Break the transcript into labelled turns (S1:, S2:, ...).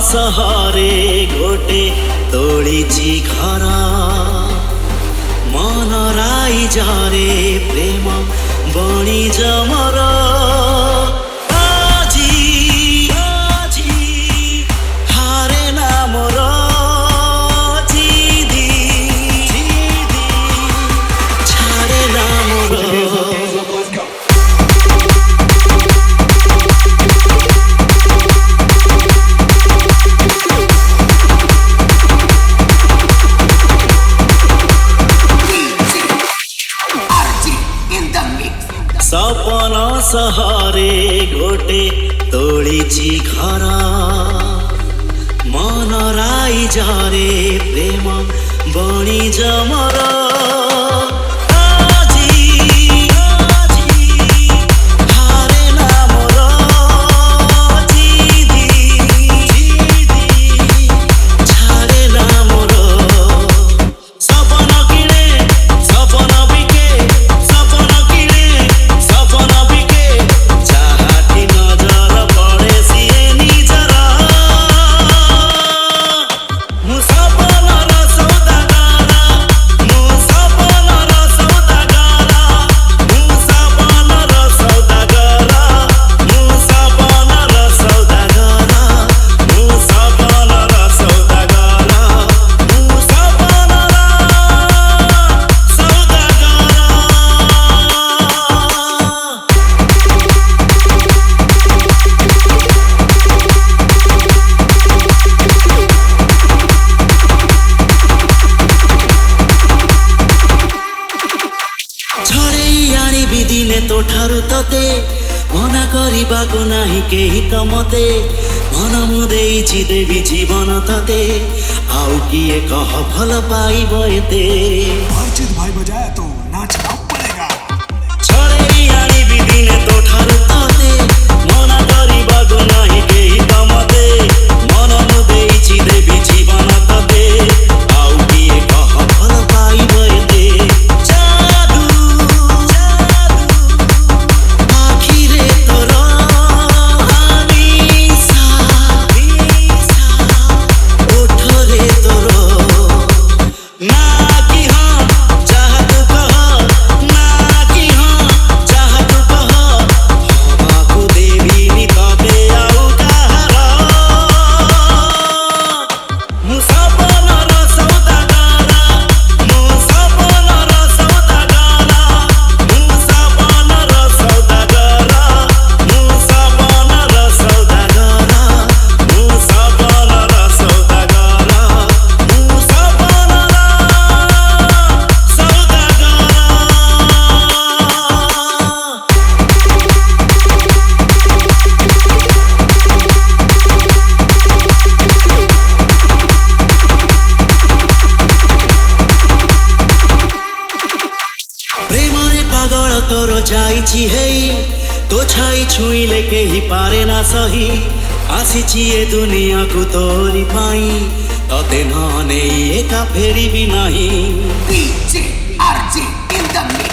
S1: सहरे गोटे तोलिछि घर मन राई जरे प्रेम बणिज मोर सपन सहरे गोटे तोलिछि घर मन राई जरे प्रेम बणिज मोर दिने तो ठारू तते मना करबाको नाही केही त मते मन मुदेछि देवी जीवन तते आउ किए कह भल पाइब एते
S2: अर्जित भाई बजाया तो नाचना पड़ेगा
S1: छोड़े आनी भी दिने तो ठारू तते मना करबाको नाही केही त मते मन मुदेछि देवी जीवन तते आउ किए कह भल पाइब एते तोर जाइछि हेई तो छाई छुईले केही पारे ना सही आसिछि ए दुनिया को तोरी पाई तते न नेई एका फेरी भी नाही
S2: DJ RJ in the